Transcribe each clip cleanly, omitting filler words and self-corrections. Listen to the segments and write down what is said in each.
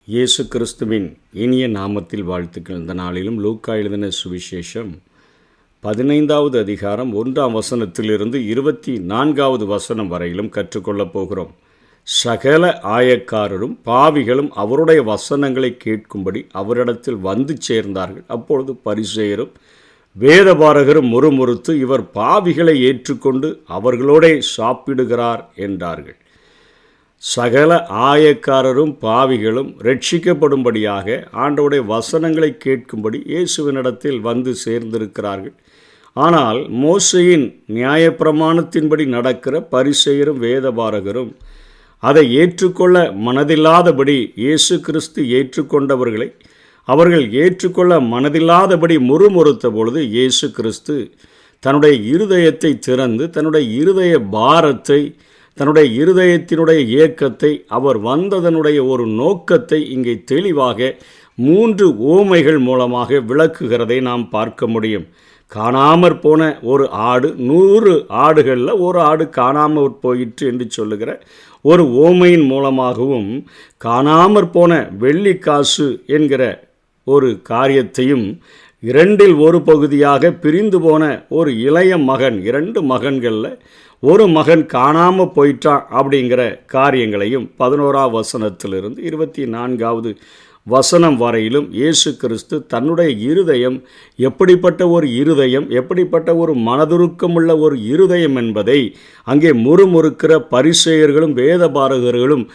இயேசு கிறிஸ்துவின் இனிய நாமத்தில் வாழ்த்துக்கள். இந்த நாளிலும் லூக்கா எழுதின சுவிசேஷம் 15வது அதிகாரம் 1ஆம் வசனத்திலிருந்து 24வது வசனம் வரையிலும் கற்றுக்கொள்ளப் போகிறோம். சகல ஆயக்காரரும் பாவிகளும் அவருடைய வசனங்களை கேட்கும்படி அவரிடத்தில் வந்து சேர்ந்தார்கள். அப்பொழுது பரிசேயரும் வேதபாரகரும் முறுமுறுத்து, இவர் பாவிகளை ஏற்றுக்கொண்டு அவர்களோடே சாப்பிடுகிறார் என்றார்கள். சகல ஆயக்காரரும் பாவிகளும் ரட்சிக்கப்படும்படியாக ஆண்டவருடைய வசனங்களை கேட்கும்படி இயேசுவினிடத்தில் வந்து சேர்ந்திருக்கிறார்கள். ஆனால் மோசேயின் நியாயப்பிரமாணத்தின்படி நடக்கிற பரிசேயரும் வேதபாரகரும் அதை ஏற்றுக்கொள்ள மனதில்லாதபடி இயேசு கிறிஸ்து ஏற்றுக்கொண்டவர்களை அவர்கள் ஏற்றுக்கொள்ள மனதில்லாதபடி முறுமுறுத்த பொழுது இயேசு கிறிஸ்து தன்னுடைய இருதயத்தை திறந்து தன்னுடைய இருதய பாரத்தை, தன்னுடைய இருதயத்தினுடைய இயக்கத்தை, அவர் வந்ததனுடைய ஒரு நோக்கத்தை இங்கே தெளிவாக 3 உவமைகள் மூலமாக விளக்குகிறதை நாம் பார்க்க முடியும். காணாமற் போன ஒரு ஆடு, 100 ஆடுகளில் ஒரு ஆடு காணாமற் போயிற்று என்று சொல்லுகிற ஒரு உவமையின் மூலமாகவும், காணாமற் போன வெள்ளிக்காசு என்கிற ஒரு காரியத்தையும், 2இல் ஒரு பகுதியாக பிரிந்து போன ஒரு இளைய மகன், 2 மகன்களில் ஒரு மகன் காணாமல் போயிட்டான் அப்படிங்கிற காரியங்களையும் 11ஆம் வசனத்திலிருந்து 24வது வசனம் வரையிலும் இயேசு கிறிஸ்து தன்னுடைய இருதயம் எப்படிப்பட்ட ஒரு இருதயம், எப்படிப்பட்ட ஒரு மனதுருக்கமுள்ள ஒரு இருதயம் என்பதை அங்கே முறுமுறுக்கிற பரிசேயர்களும் வேதபாரகர்களும்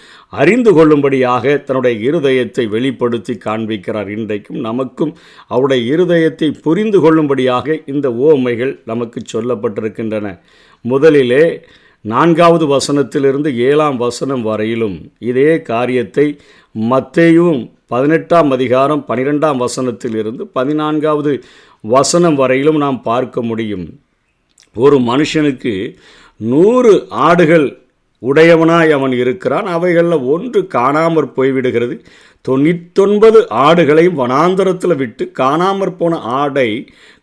அறிந்து கொள்ளும்படியாக தன்னுடைய இருதயத்தை வெளிப்படுத்தி காண்பிக்கிறார். இன்றைக்கும் நமக்கும் அவருடைய இருதயத்தை புரிந்து கொள்ளும்படியாக இந்த உவமைகள் நமக்கு சொல்லப்பட்டிருக்கின்றன. முதலிலே 4வது வசனத்திலிருந்து 7ஆம் வசனம் வரையிலும் இதே காரியத்தை மத்தேயும் 18ஆம் அதிகாரம் 12ஆம் வசனத்திலிருந்து 14வது வசனம் வரையிலும் நாம் பார்க்க முடியும். ஒரு மனுஷனுக்கு 100 ஆடுகள் உடையவனாய் அவன் இருக்கிறான். அவைகளில் ஒன்று காணாமற் போய்விடுகிறது. 99 ஆடுகளையும் வனாந்தரத்தில் விட்டு காணாமற் போன ஆடை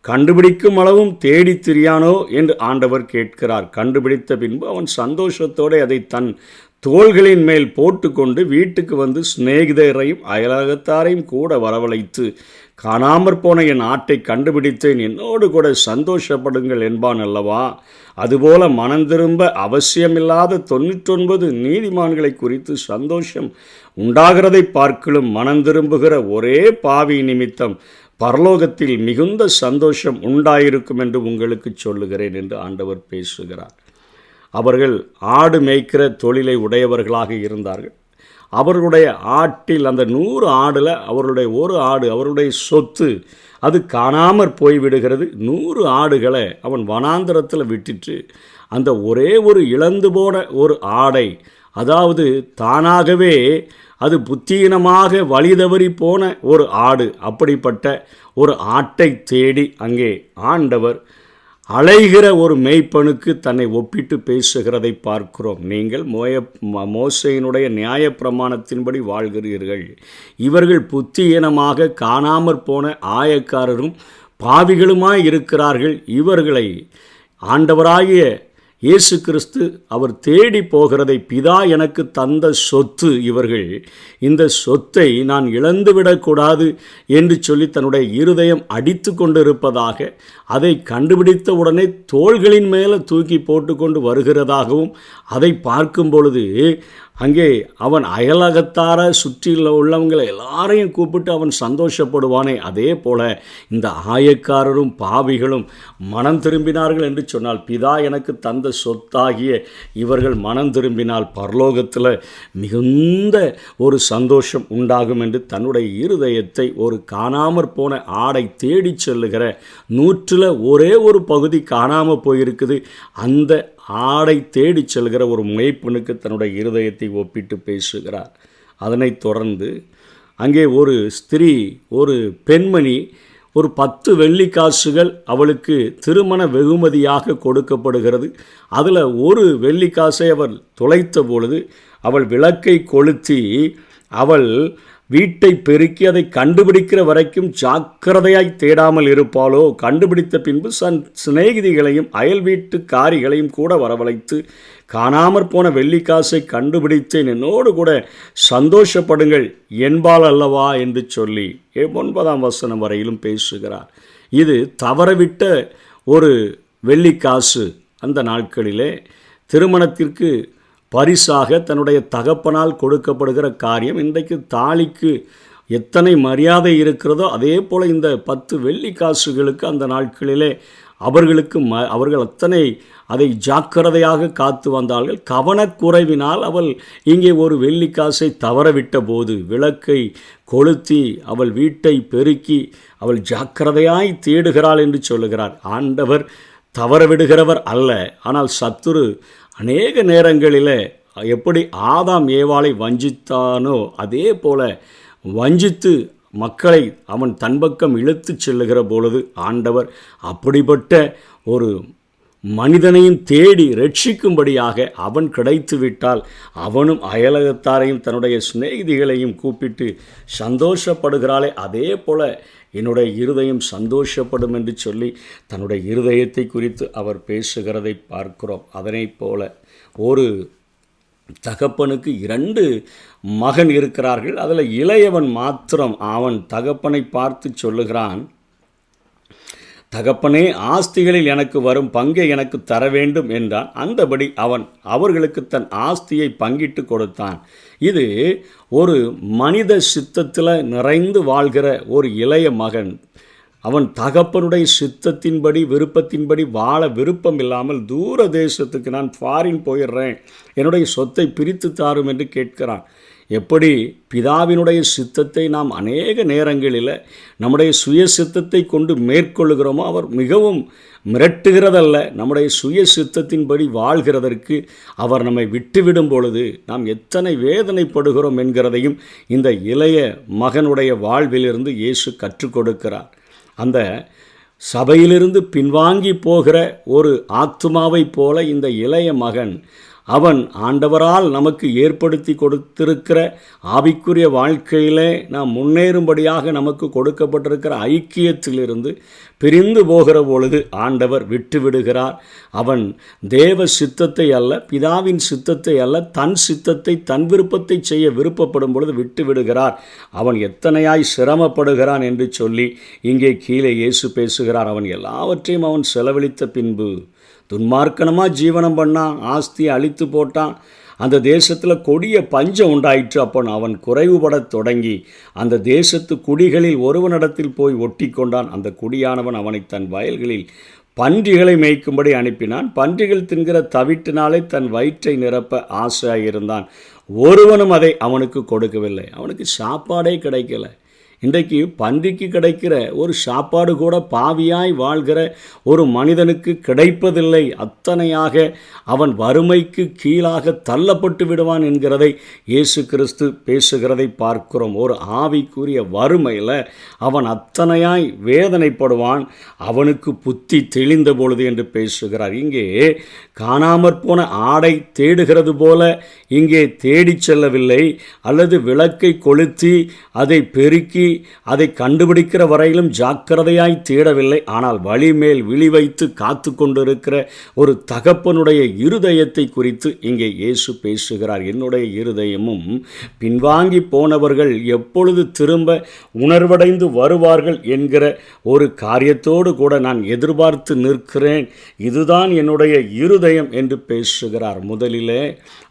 கண்டுபிடிக்கும் அளவும் தேடி திரியானோ என்று ஆண்டவர் கேட்கிறார். கண்டுபிடித்த பின்பு அவன் சந்தோஷத்தோடு அதை தன் தோள்களின் மேல் போட்டுக்கொண்டு வீட்டுக்கு வந்து சிநேகிதரையும் அயலகத்தாரையும் கூட வரவழைத்து, காணாமற் போன என் ஆட்டை கண்டுபிடித்தேன், என்னோடு கூட சந்தோஷப்படுங்கள் என்பான் அல்லவா? அதுபோல மனந்திரும்ப அவசியமில்லாத 99 நீதிமான்களை குறித்து சந்தோஷம் உண்டாகிறதை பார்க்கிலும் மனந்திரும்புகிற ஒரே பாவி நிமித்தம் பரலோகத்தில் மிகுந்த சந்தோஷம் உண்டாயிருக்கும் என்று உங்களுக்கு சொல்லுகிறேன் என்று ஆண்டவர் பேசுகிறார். அவர்கள் ஆடு மேய்க்கிற தொழிலை உடையவர்களாக இருந்தார்கள். அவர்களுடைய ஆட்டில், அந்த 100 ஆடில் அவர்களுடைய ஒரு ஆடு, அவருடைய சொத்து, அது காணாமற் போய்விடுகிறது. 100 ஆடுகளை அவன் வனாந்தரத்தில் விட்டுட்டு அந்த ஒரே ஒரு இழந்து போன ஒரு ஆடை, அதாவது தானாகவே அது புத்தீனமாக வழிதவறி போன ஒரு ஆடு, அப்படிப்பட்ட ஒரு ஆட்டை தேடி அங்கே ஆண்டவர் அலைகிற ஒரு மேய்ப்பனுக்கு தன்னை ஒப்பிட்டு பேசுகிறதை பார்க்கிறோம். நீங்கள் மோசேயினுடைய நியாயப்பிரமாணத்தின்படி வாழ்கிறீர்கள். இவர்கள் புத்தியீனமாக காணாமற் போன ஆயக்காரரும் பாவிகளுமாய் இருக்கிறார்கள். இவர்களை ஆண்டவராகிய இயேசு கிறிஸ்து அவர் தேடி போகிறதை, பிதா எனக்கு தந்த சொத்து இவர்கள், இந்த சொத்தை நான் இழந்துவிடக்கூடாது என்று சொல்லி தன்னுடைய இருதயம் அடித்து கொண்டிருப்பதாக, அதை கண்டுபிடித்த உடனே தோள்களின் மேலே தூக்கி போட்டுக்கொண்டு வருகிறதாகவும் அதை பார்க்கும் பொழுது அங்கே அவன் அயலகத்தார சுற்றியில் உள்ளவங்களை எல்லாரையும் கூப்பிட்டு அவன் சந்தோஷப்படுவானே, அதே போல இந்த ஆயக்காரரும் பாவிகளும் மனம் திரும்பினார்கள் என்று சொன்னால், பிதா எனக்கு தந்த சொத்தாகிய இவர்கள் மனம் திரும்பினால் பரலோகத்தில் மிகுந்த ஒரு சந்தோஷம் உண்டாகும் என்று தன்னுடைய இருதயத்தை ஒரு காணாமற் போன ஆடை தேடி செல்லுகிற 100ல் ஒரே ஒரு பகுதி காணாமல் போயிருக்குது, அந்த ஆடை தேடி செல்கிற ஒரு மேய்ப்பனுக்கு தன்னுடைய இருதயத்தை ஒப்பிட்டு பேசுகிறார். அதனைத் தொடர்ந்து அங்கே ஒரு ஸ்திரீ, ஒரு பெண்மணி, ஒரு 10 வெள்ளிக்காசுகள் அவளுக்கு திருமண வெகுமதியாக கொடுக்கப்படுகிறது. அதில் ஒரு வெள்ளிக்காசை அவள் தொலைத்த பொழுது அவள் விளக்கை கொளுத்தி அவள் வீட்டை பெருக்கி அதை கண்டுபிடிக்கிற வரைக்கும் ஜாக்கிரதையாய் தேடாமல் இருப்பாளோ? கண்டுபிடித்த பின்பு சிநேகிதிகளையும் அயல் வீட்டு காரிகளையும் கூட வரவழைத்து, காணாமற் போன வெள்ளிக்காசை கண்டுபிடித்தேன், என்னோடு கூட சந்தோஷப்படுங்கள் என்பாள் அல்லவா என்று சொல்லி 9ஆம் வசனம் வரையிலும் பேசுகிறார். இது தவறவிட்ட ஒரு வெள்ளிக்காசு. அந்த நாட்களிலே திருமணத்திற்கு பரிசாக தன்னுடைய தகப்பனால் கொடுக்கப்படுகிற காரியம். இன்றைக்கு தாலிக்கு எத்தனை மரியாதை இருக்கிறதோ அதே போல் இந்த 10 வெள்ளிக்காசுகளுக்கு அந்த நாட்களிலே அவர்கள் அத்தனை அதை ஜாக்கிரதையாக காத்து வந்தார்கள். கவனக்குறைவினால் அவள் இங்கே ஒரு வெள்ளிக்காசை தவறவிட்ட போது விளக்கை கொளுத்தி அவள் வீட்டை பெருக்கி அவள் ஜாக்கிரதையாய் தேடுகிறாள் என்று சொல்லுகிறார். ஆண்டவர் தவறவிடுகிறவர் அல்ல. ஆனால் சத்துரு அநேக நேரங்களில் எப்படி ஆதாம் ஏவாளை வஞ்சித்தானோ அதே போல வஞ்சித்து மக்களை அவன் தன்பக்கம் இழுத்து செல்லுகிற பொழுது ஆண்டவர் அப்படிப்பட்ட ஒரு மனிதனையும் தேடி ரட்சிக்கும்படியாக அவன் கிடைத்து விட்டால் அவனும் அயலகத்தாரையும் தன்னுடைய சிநேகிதிகளையும் கூப்பிட்டு சந்தோஷப்படுகிறாளே, அதே போல என்னுடைய இருதயம் சந்தோஷப்படும் என்று சொல்லி தன்னுடைய இருதயத்தை குறித்து அவர் பேசுகிறதை பார்க்கிறோம். அதனை போல ஒரு தகப்பனுக்கு 2 மகன் இருக்கிறார்கள். அதில் இளையவன் மாத்திரம் அவன் தகப்பனை பார்த்து சொல்லுகிறான், தகப்பனே, ஆஸ்திகளில் எனக்கு வரும் பங்கை எனக்கு தர வேண்டும் என்றான். அந்தபடி அவன் அவர்களுக்கு தன் ஆஸ்தியை பங்கிட்டு கொடுத்தான். இது ஒரு மனித சித்தத்தில் நிறைந்து வாழ்கிற ஒரு இளைய மகன். அவன் தகப்பனுடைய சித்தத்தின்படி விருப்பத்தின்படி வாழ விருப்பம் இல்லாமல் தூர தேசத்துக்கு நான் ஃபாரின் போயிடுறேன், என்னுடைய சொத்தை பிரித்து தாரும் என்று கேட்கிறான். எப்படி பிதாவினுடைய சித்தத்தை நாம் அநேக நேரங்களில் நம்முடைய சுய சித்தத்தை கொண்டு மேற்கொள்ளுகிறோமோ அவர் மிகவும் மிரட்டுகிறதல்ல, நம்முடைய சுய சித்தத்தின்படி வாழ்கிறதற்கு அவர் நம்மை விட்டுவிடும் பொழுது நாம் எத்தனை வேதனைப்படுகிறோம் என்கிறதையும் இந்த இளைய மகனுடைய வாழ்விலிருந்து இயேசு கற்றுக் கொடுக்கிறார். அந்த சபையிலிருந்து பின்வாங்கி போகிற ஒரு ஆத்துமாவைப் போல இந்த இளைய மகன் அவன் ஆண்டவரால் நமக்கு ஏற்படுத்தி கொடுத்திருக்கிற ஆவிக்குரிய வாழ்க்கையிலே நாம் முன்னேறும்படியாக நமக்கு கொடுக்கப்பட்டிருக்கிற ஐக்கியத்திலிருந்து பிரிந்து போகிற பொழுது ஆண்டவர் விட்டு விடுகிறார். அவன் தேவ சித்தத்தை அல்ல, பிதாவின் சித்தத்தை அல்ல, தன் சித்தத்தை தன் விருப்பத்தை செய்ய விருப்பப்படும் பொழுது விட்டு விடுகிறார். அவன் எத்தனையாய் சிரமப்படுகிறான் என்று சொல்லி இங்கே கீழே இயேசு பேசுகிறார். அவன் எல்லாவற்றையும் அவன் செலவழித்த பின்பு துன்மார்க்கனமாக ஜீவனம் பண்ணான், ஆஸ்தியை அழித்து போட்டான். அந்த தேசத்தில் கொடிய பஞ்சம் உண்டாயிற்று. அப்போ அவன் குறைவுபடத் தொடங்கி அந்த தேசத்து குடிகளில் ஒருவனிடத்தில் போய் ஒட்டி கொண்டான். அந்த குடியானவன் அவனை தன் வயல்களில் பன்றிகளை மேய்க்கும்படி அனுப்பினான். பன்றிகள் தின்கிற தவிட்டினாலே தன் வயிற்றை நிரப்ப ஆசையாயிருந்தான். ஒருவனும் அதை அவனுக்கு கொடுக்கவில்லை. அவனுக்கு சாப்பாடே கிடைக்கல. இன்றைக்கு பன்றிக்கு கிடைக்கிற ஒரு சாப்பாடு கூட பாவியாய் வாழ்கிற ஒரு மனிதனுக்கு கிடைப்பதில்லை. அத்தனையாக அவன் வறுமைக்கு கீழாக தள்ளப்பட்டு விடுவான் என்கிறதை இயேசு கிறிஸ்து பேசுகிறதை பார்க்கிறோம். ஒரு ஆவிக்குரிய வறுமையில் அவன் அத்தனையாய் வேதனைப்படுவான். அவனுக்கு புத்தி தெளிந்த பொழுது என்று பேசுகிறார். இங்கே காணாமற் போன ஆடை தேடுகிறது போல இங்கே தேடி செல்லவில்லை, அல்லது விளக்கை கொளுத்தி அதை பெருக்கி அதை கண்டுபிடிக்கிற வரையிலும் ஜாக்கிரதையாய் தேடவில்லை. ஆனால் வழி மேல் விழி வைத்து காத்து கொண்டிருக்கிற ஒரு தகப்பனுடைய இருதயத்தை குறித்து இங்கே இயேசு பேசுகிறார். என்னுடைய இருதயமும் பின்வாங்கி போனவர்கள் எப்பொழுது திரும்ப உணர்வடைந்து வருவார்கள் என்கிற ஒரு காரியத்தோடு கூட நான் எதிர்பார்த்து நிற்கிறேன். இதுதான் என்னுடைய இருதயம் என்று பேசுகிறார். முதலிலே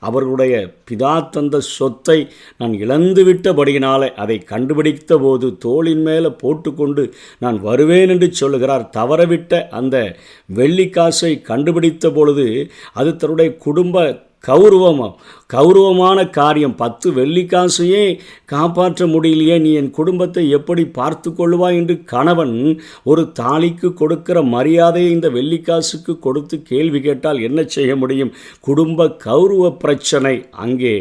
அவர்களுடைய பிதா தந்த சொத்தை நான் இழந்துவிட்டபடியினாலே அதை கண்டுபிடித்த போது தோளின் மேலே போட்டுக்கொண்டு நான் வருவேன் என்று சொல்லுகிறார். தவறவிட்ட அந்த வெள்ளிக்காசை கண்டுபிடித்த பொழுது அது தன்னுடைய குடும்ப கௌரவமான காரியம். 10 வெள்ளிக்காசையே காப்பாற்ற முடியலையே, நீ என் குடும்பத்தை எப்படி பார்த்து கொள்வாய் என்று கணவன் ஒரு தாலிக்கு கொடுக்கிற மரியாதையை இந்த வெள்ளிக்காசுக்கு கொடுத்து கேள்வி கேட்டால் என்ன செய்ய முடியும்? குடும்ப கௌரவ பிரச்சனை அங்கே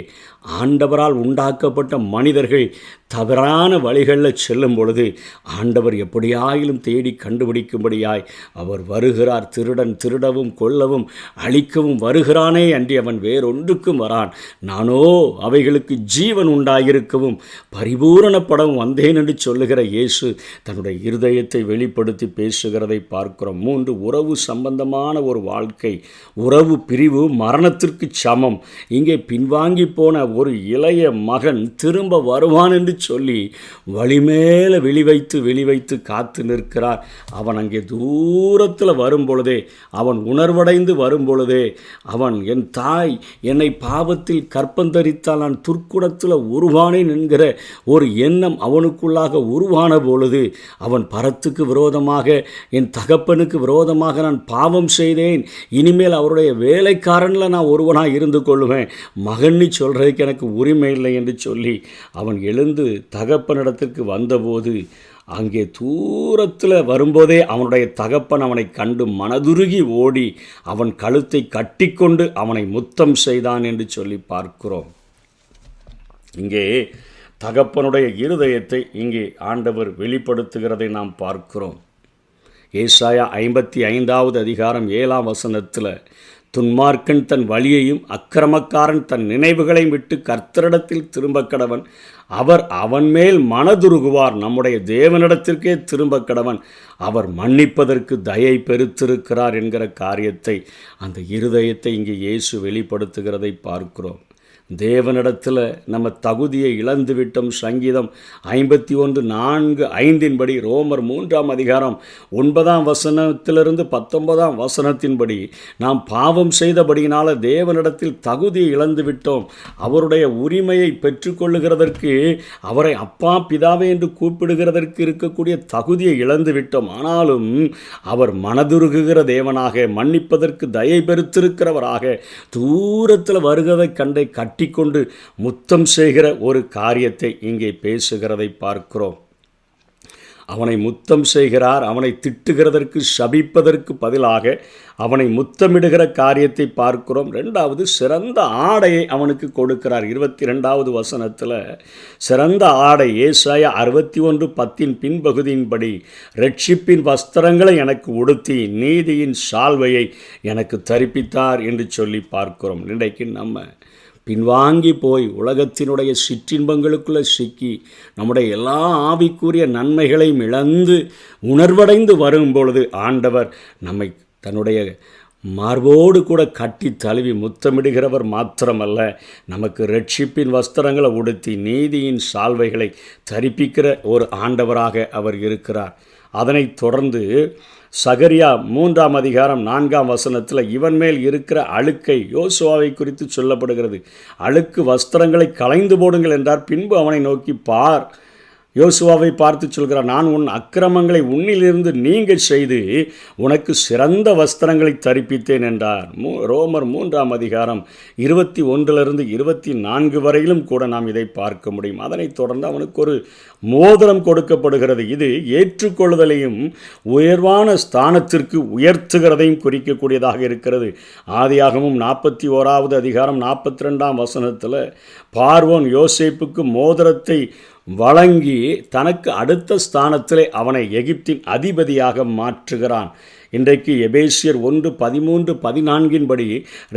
ஆண்டவரால் உண்டாக்கப்பட்ட மனிதர்கள் தவறான வழிகளில் செல்லும் பொழுது ஆண்டவர் எப்படியாயிலும் தேடி கண்டுபிடிக்கும்படியாய் அவர் வருகிறார். திருடன் திருடவும் கொல்லவும் அழிக்கவும் வருகிறானே அன்றி அவன் வேறொன்றுக்கும் வரான். நானோ அவைகளுக்கு ஜீவன் உண்டாயிருக்கவும் பரிபூரணப்படவும் வந்தேன் என்று சொல்லுகிற இயேசு தன்னுடைய இருதயத்தை வெளிப்படுத்தி பேசுகிறதை பார்க்கிறோம். 3, உறவு சம்பந்தமான ஒரு வாழ்க்கை. உறவு பிரிவு மரணத்திற்கு சமம். இங்கே பின்வாங்கி போன ஒரு இளைய மகன் திரும்ப வருவான் என்று சொல்லி வழிமேல வெளிவைத்து காத்து நிற்கிறார். அவன் அங்கே தூரத்தில் வரும்பொழுதே, அவன் உணர்வடைந்து வரும்பொழுதே, அவன் என் தாய் என்னை பாவத்தில் கற்பந்தரித்தால் நான் துர்க்குணத்தில் உருவானேன் என்கிற ஒரு எண்ணம் அவனுக்குள்ளாக உருவான பொழுது, அவன் பரத்துக்கு விரோதமாக, என் தகப்பனுக்கு விரோதமாக நான் பாவம் செய்தேன், இனிமேல் அவருடைய வேலைக்காரனில் நான் ஒருவனாக இருந்து கொள்ளுவேன், மகன்னு சொல்கிறதுக்கு எனக்கு உரிமை இல்லை என்று சொல்லி அவன் எழுந்து தகப்பனிடத்திற்கு வந்தபோது, அங்கே தூரத்தில் வரும்போதே அவனுடைய தகப்பன் அவனை கண்டு மனதுருகி ஓடி அவன் கழுத்தை கட்டிக்கொண்டு அவனை முத்தம் செய்தான் என்று சொல்லி பார்க்கிறோம். இங்கே தகப்பனுடைய இருதயத்தை இங்கே ஆண்டவர் வெளிப்படுத்துகிறதை நாம் பார்க்கிறோம். ஏசாயா 55வது அதிகாரம் 7ஆம் வசனத்தில், துன்மார்க்கன் தன் வழியையும் அக்கிரமக்காரன் தன் நினைவுகளையும் விட்டு கர்த்தரிடத்தில் திரும்ப கடவன், அவர் அவன் மேல் மனதுருகுவார். நம்முடைய தேவனிடத்திற்கே திரும்ப கடவன், அவர் மன்னிப்பதற்கு தயை பெருத்திருக்கிறார் என்கிற காரியத்தை, அந்த இருதயத்தை இங்கே இயேசு வெளிப்படுத்துகிறதை பார்க்கிறோம். தேவனிடத்தில் நம்ம தகுதியை இழந்து விட்டோம். சங்கீதம் 51:4-5 ரோமர் 3ஆம் அதிகாரம் 9ஆம் வசனத்திலிருந்து 19ஆம் வசனத்தின்படி நாம் பாவம் செய்தபடியினால் தேவனிடத்தில் தகுதியை இழந்து விட்டோம். அவருடைய உரிமையை பெற்றுக்கொள்ளுகிறதற்கு, அவரை அப்பா பிதாவே என்று கூப்பிடுகிறதற்கு இருக்கக்கூடிய தகுதியை இழந்து விட்டோம். ஆனாலும் அவர் மனதுருகுகிற தேவனாக, மன்னிப்பதற்கு தயை பெருத்திருக்கிறவராக, தூரத்தில் வருகிறதை கண்டை கட்டிக்கொண்டு முத்தம் செய்கிற ஒரு காரியத்தை இங்கே பேசுகிறதை பார்க்கிறோம். அவனை முத்தம் செய்கிறார். அவனை திட்டுகிறதற்கு, சபிப்பதற்கு பதிலாக அவனை முத்தமிடுகிற காரியத்தை பார்க்கிறோம். 2வது, சிறந்த ஆடையை அவனுக்கு கொடுக்கிறார். 22வது வசனத்தில் சிறந்த ஆடை, ஏசாயா 61:10 பின்பகுதியின்படி, ரட்சிப்பின் வஸ்திரங்களை எனக்கு உடுத்தி நீதியின் சால்வையை எனக்கு தரிப்பித்தார் என்று சொல்லி பார்க்கிறோம். இன்றைக்கு நம்ம பின்வாங்கி போய் உலகத்தினுடைய சிற்றின்பங்களுக்குள்ளே சிக்கி நம்முடைய எல்லா ஆவிக்குரிய நன்மைகளையும் இழந்து உணர்வடைந்து வரும் பொழுது ஆண்டவர் நம்மை தன்னுடைய மார்போடு கூட கட்டி தழுவி முத்தமிடுகிறவர் மாத்திரமல்ல, நமக்கு ரட்சிப்பின் வஸ்திரங்களை உடுத்தி நீதியின் சால்வைகளை தரிப்பிக்கிற ஒரு ஆண்டவராக அவர் இருக்கிறார். அதனைத் தொடர்ந்து சகரியா 3ஆம் அதிகாரம் 4ஆம் வசனத்தில் இவன் மேல் இருக்கிற அழுக்கை, யோசுவாவை குறித்து சொல்லப்படுகிறது. அழுக்கு வஸ்திரங்களை களைந்து போடுங்கள் என்றார். பின்பு அவனை நோக்கி பார், யோசுவாவை பார்த்து சொல்கிறார், நான் உன் அக்கிரமங்களை உன்னிலிருந்து நீங்க செய்து உனக்கு சிறந்த வஸ்திரங்களை தரிப்பித்தேன் என்றார். ரோமர் 3ஆம் அதிகாரம் 21-24 வரையிலும் கூட நாம் இதை பார்க்க முடியும். அதனைத் தொடர்ந்து அவனுக்கு ஒரு மோதிரம் கொடுக்கப்படுகிறது. இது ஏற்றுக்கொள்ளுதலையும் உயர்வான ஸ்தானத்திற்கு உயர்த்துகிறதையும் குறிக்கக்கூடியதாக இருக்கிறது. ஆதியாகமும் 41வது அதிகாரம் 42ஆம் வசனத்தில் பார்வோன் யோசேப்புக்கு மோதிரத்தை வழங்கி தனக்கு அடுத்த ஸ்தானத்திலே அவனை எகிப்தின் அதிபதியாக மாற்றுகிறான். இன்றைக்கு எபேசியர் 1:13-14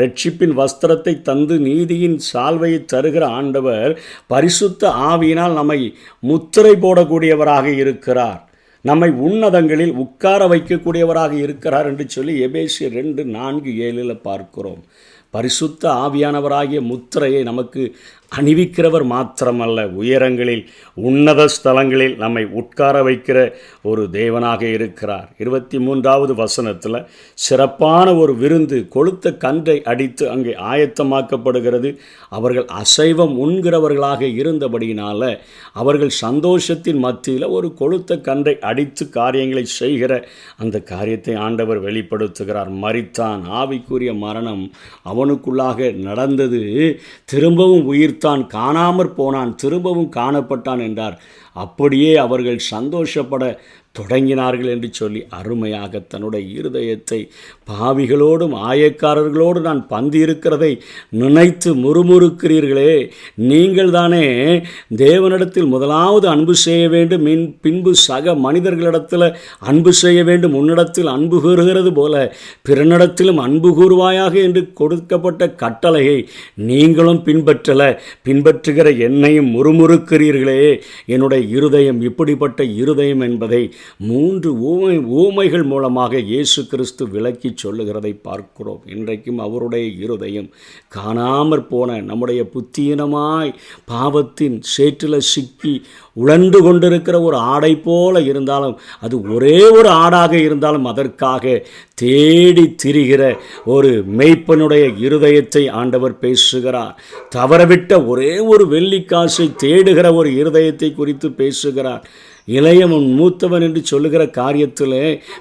ரட்சிப்பின் வஸ்திரத்தை தந்து நீதியின் சால்வையை தருகிற ஆண்டவர் பரிசுத்த ஆவியினால் நம்மை முத்திரை போடக்கூடியவராக இருக்கிறார். நம்மை உன்னதங்களில் உட்கார வைக்கக்கூடியவராக இருக்கிறார் என்று சொல்லி எபேசியர் 2:4-7 பார்க்கிறோம். பரிசுத்த ஆவியானவராகிய முத்திரையை நமக்கு அணிவிக்கிறவர் மாத்திரமல்ல, உயரங்களில் உன்னத ஸ்தலங்களில் நம்மை உட்கார வைக்கிற ஒரு தேவனாக இருக்கிறார். 23வது வசனத்தில் சிறப்பான ஒரு விருந்து, கொழுத்த கன்றை அடித்து அங்கே ஆயத்தமாக்கப்படுகிறது. அவர்கள் அசைவம் உண்கிறவர்களாக இருந்தபடியினால அவர்கள் சந்தோஷத்தின் மத்தியில் ஒரு கொழுத்த கன்றை அடித்து காரியங்களை செய்கிற அந்த காரியத்தை ஆண்டவர் வெளிப்படுத்துகிறார். மரித்தான், ஆவிக்குரிய மரணம் அவனுக்குள்ளாக நடந்தது. திரும்பவும் உயிர்த்தான், காணாமற் போனான், திரும்பவும் காணப்பட்டான் என்றார். அப்படியே அவர்கள் சந்தோஷப்பட தொடங்கினார்கள் என்று சொல்லி அருமையாக தன்னுடைய இருதயத்தை பாவிகளோடும் ஆயக்காரர்களோடு நான் பந்தி இருக்கிறதை நினைத்து முறுமுறுக்கிறீர்களே, நீங்கள் தானே தேவனிடத்தில் முதலாவது அன்பு செய்ய வேண்டும், பின்பு சக மனிதர்களிடத்தில் அன்பு செய்ய வேண்டும், உன்னிடத்தில் அன்பு கூறுகிறது போல பிறனிடத்திலும் அன்பு கூறுவாயாக என்று கொடுக்கப்பட்ட கட்டளையை நீங்களும் பின்பற்றுகிற என்னையும் முறுமுறுக்கிறீர்களே. என்னுடைய இருதயம் இப்படிப்பட்ட இருதயம் என்பதை 3 ஊமைகள் மூலமாக இயேசு கிறிஸ்து விளக்கி சொல்லுகிறதை பார்க்கிறோம். இன்றைக்கும் அவருடைய இருதயம் காணாமற் போன நம்முடைய புத்தீனமாய் பாவத்தின் சேற்றில் சிக்கி உழன்று கொண்டிருக்கிற ஒரு ஆடை போல இருந்தாலும், அது ஒரே ஒரு ஆடாக இருந்தாலும் அதற்காக தேடி திரிகிற ஒரு மெய்ப்பனுடைய இருதயத்தை ஆண்டவர் பேசுகிறார். தவறவிட்ட ஒரே ஒரு வெள்ளிக்காசை தேடுகிற ஒரு இருதயத்தை குறித்து பேசுகிறார். இளையவன் மூத்தவன் என்று சொல்லுகிற காரியத்தில்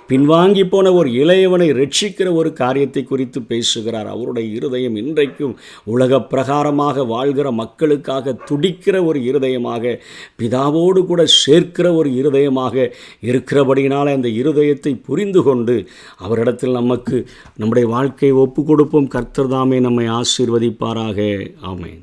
பின்வாங்கி போன ஒரு இளையவனை ரட்சிக்கிற ஒரு காரியத்தை குறித்து பேசுகிறார். அவருடைய இருதயம் இன்றைக்கும் உலக பிரகாரமாக வாழ்கிற மக்களுக்காக துடிக்கிற ஒரு இருதயமாக, பிதாவோடு கூட சேர்க்கிற ஒரு இருதயமாக இருக்கிறபடியினால் அந்த இருதயத்தை புரிந்து கொண்டு அவரிடத்தில் நம்முடைய வாழ்க்கையை ஒப்பு கொடுப்போம். கர்த்தர் தாமே நம்மை ஆசீர்வதிப்பாராக. ஆமென்.